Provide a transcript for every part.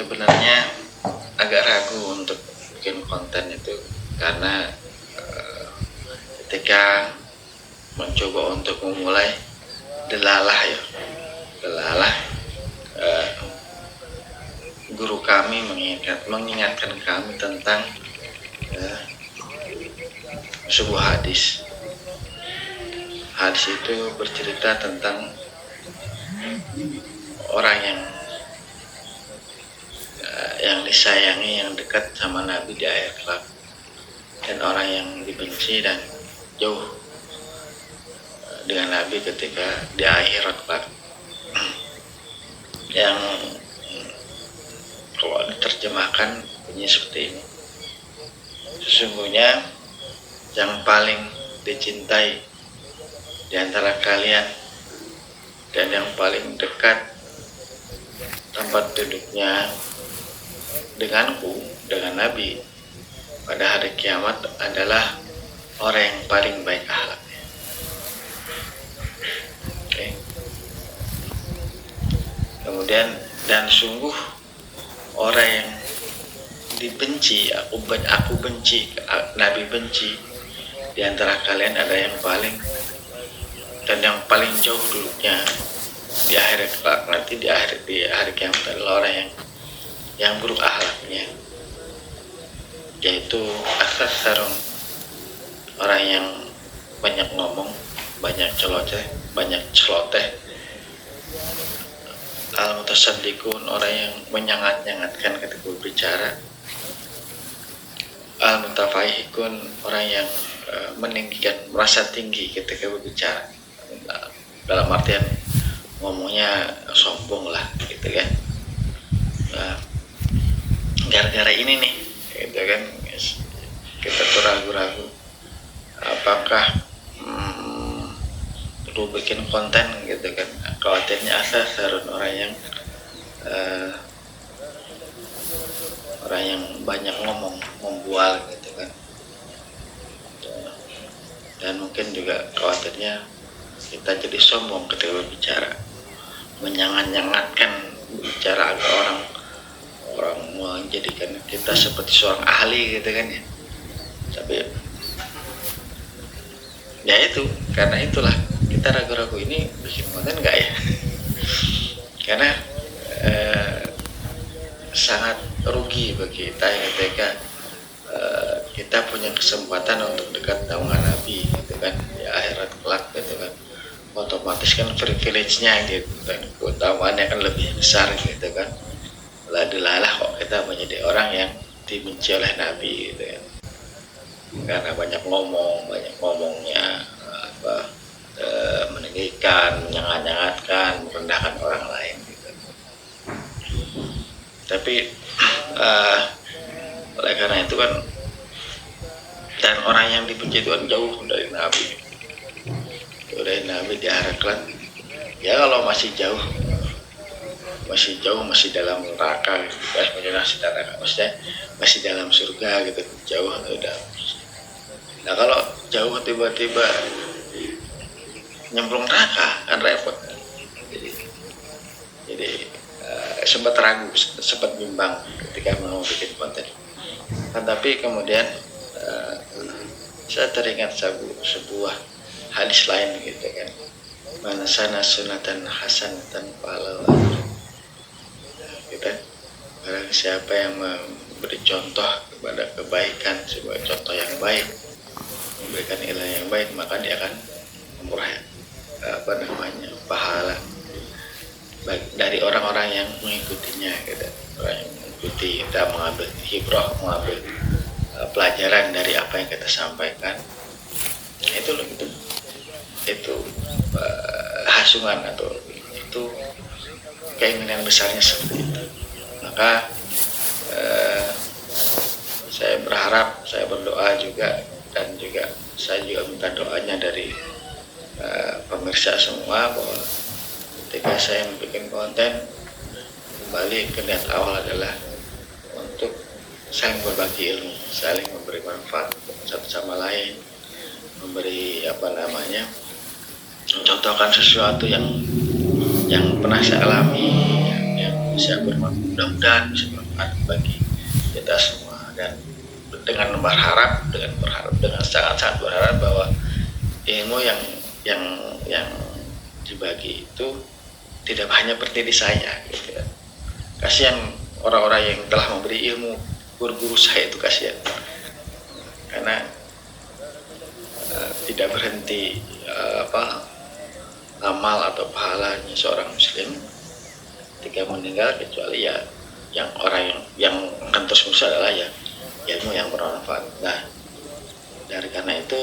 Sebenarnya agak ragu untuk bikin konten itu karena ketika mencoba untuk memulai delalah guru kami mengingatkan kami tentang sebuah hadis. Hadis itu bercerita tentang orang yang disayangi, yang dekat sama Nabi di akhir kelak, dan orang yang dibenci dan jauh dengan Nabi ketika di akhirat kelak. Yang kalau diterjemahkan bunyi seperti ini: sesungguhnya yang paling dicintai di antara kalian dan yang paling dekat tempat duduknya denganku, dengan Nabi pada hari kiamat adalah orang yang paling baik akhlaknya. Kemudian, dan sungguh orang yang dibenci, aku benci, Nabi benci di antara kalian ada yang paling dan yang paling jauh duduknya di akhir nanti di hari kiamat adalah orang yang buruk akhlaknya, yaitu aksasarun, orang yang banyak ngomong, banyak celoteh, al-mutasaddiqun, orang yang menyangat-nyangatkan ketika berbicara, al-mutafahikun, orang yang meninggikan, merasa tinggi ketika berbicara, dalam artian ngomongnya sombong lah gitu kan. Gara-gara ini nih gitu kan, kita tuh ragu-ragu apakah perlu bikin konten gitu kan. Khawatirnya asasarun, orang yang banyak ngomong, membual gitu kan. Dan mungkin juga khawatirnya kita jadi sombong ketika berbicara, menyangat-nyangatkan bicara agar orang menjadikan kita seperti seorang ahli gitu kan ya. Tapi ya itu, karena itulah kita ragu-ragu ini bikin konten enggak ya. Karena sangat rugi bagi kita ketika kita punya kesempatan untuk dekat dengan Nabi gitu kan di akhirat kelak gitu kan. Otomatis kan privilege-nya gitu kan, keutamaannya kan lebih besar gitu kan. Lah kok kita menjadi orang yang dibenci oleh Nabi gitu kan, karena banyak ngomongnya meninggikan, menyangat-nyangatkan, merendahkan orang lain gitu. Tapi oleh karena itu kan, dan orang yang dibenci itu kan jauh dari Nabi di akhirat kelak. Ya kalau masih jauh, masih dalam neraka gitu, maksudnya masih dalam surga gitu, jauh udah. Nah kalau jauh tiba-tiba nyemplung neraka kan repot. Jadi sempat ragu, sempat bimbang ketika mau bikin konten. Tapi kemudian saya teringat sebuah hadis lain gitu kan. Man sana sunatan hasanatan falahu gitu. Barang siapa yang memberi contoh kepada kebaikan, sebagai contoh yang baik, memberikan nilai yang baik, maka dia akan memperoleh pahala dari orang-orang yang mengikutinya gitu. Orang yang mengikuti, kita mengambil hibrah, mengambil pelajaran dari apa yang kita sampaikan. Itu hasungan atau itu keinginan besarnya seperti itu. Maka saya berharap, saya berdoa juga, dan juga saya juga minta doanya dari pemirsa semua, bahwa ketika saya membuat konten, kembali ke niat awal adalah untuk saling berbagi ilmu, saling memberi manfaat satu sama lain, memberi mencontohkan sesuatu yang pernah saya alami, yang bisa mudah-mudahan bisa bermanfaat bagi kita semua. Dan dengan sangat-sangat berharap bahwa ilmu yang dibagi itu tidak hanya berdiri saya gitu ya. Kasihan orang-orang yang telah memberi ilmu, guru-guru saya itu kasihan, karena tidak berhenti amal atau pahalanya seorang muslim ketika meninggal, kecuali ya yang orang yang akan terus muncul adalah ya ilmu yang bermanfaat. Nah, dari karena itu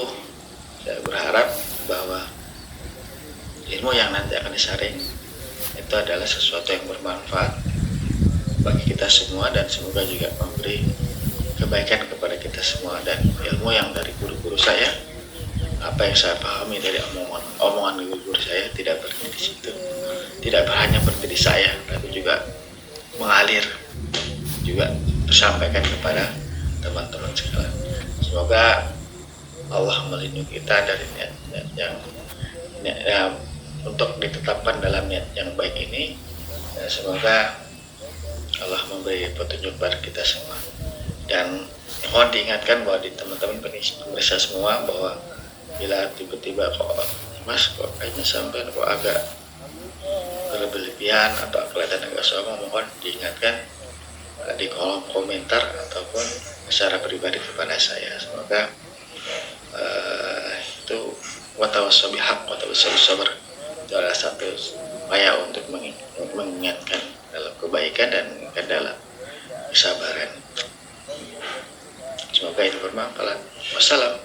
saya berharap bahwa ilmu yang nanti akan disaring itu adalah sesuatu yang bermanfaat bagi kita semua, dan semoga juga memberi kebaikan kepada kita semua. Dan ilmu yang dari guru-guru saya, apa yang saya pahami dari omongan guru-guru saya, tidak berhenti di situ, tidak hanya berhenti di saya, tapi juga mengalir, juga tersampaikan kepada teman-teman sekalian. Semoga Allah melindungi kita dari niat yang untuk ditetapkan dalam niat yang baik ini. Semoga Allah memberi petunjuk pada kita semua, dan mohon diingatkan bahwa di teman-teman pemirsa semua, bahwa bila tiba-tiba kok Mas kok kayaknya sampai kok agak berlebihan atau kelihatan agak sombong, mohon diingatkan di kolom komentar ataupun secara pribadi kepada saya. Semoga itu watawassaw bihaq watawassaw sabr, itu adalah satu upaya untuk mengingatkan dalam kebaikan dan mengingatkan dalam kesabaran. Semoga itu bermanfaat. Wassalam.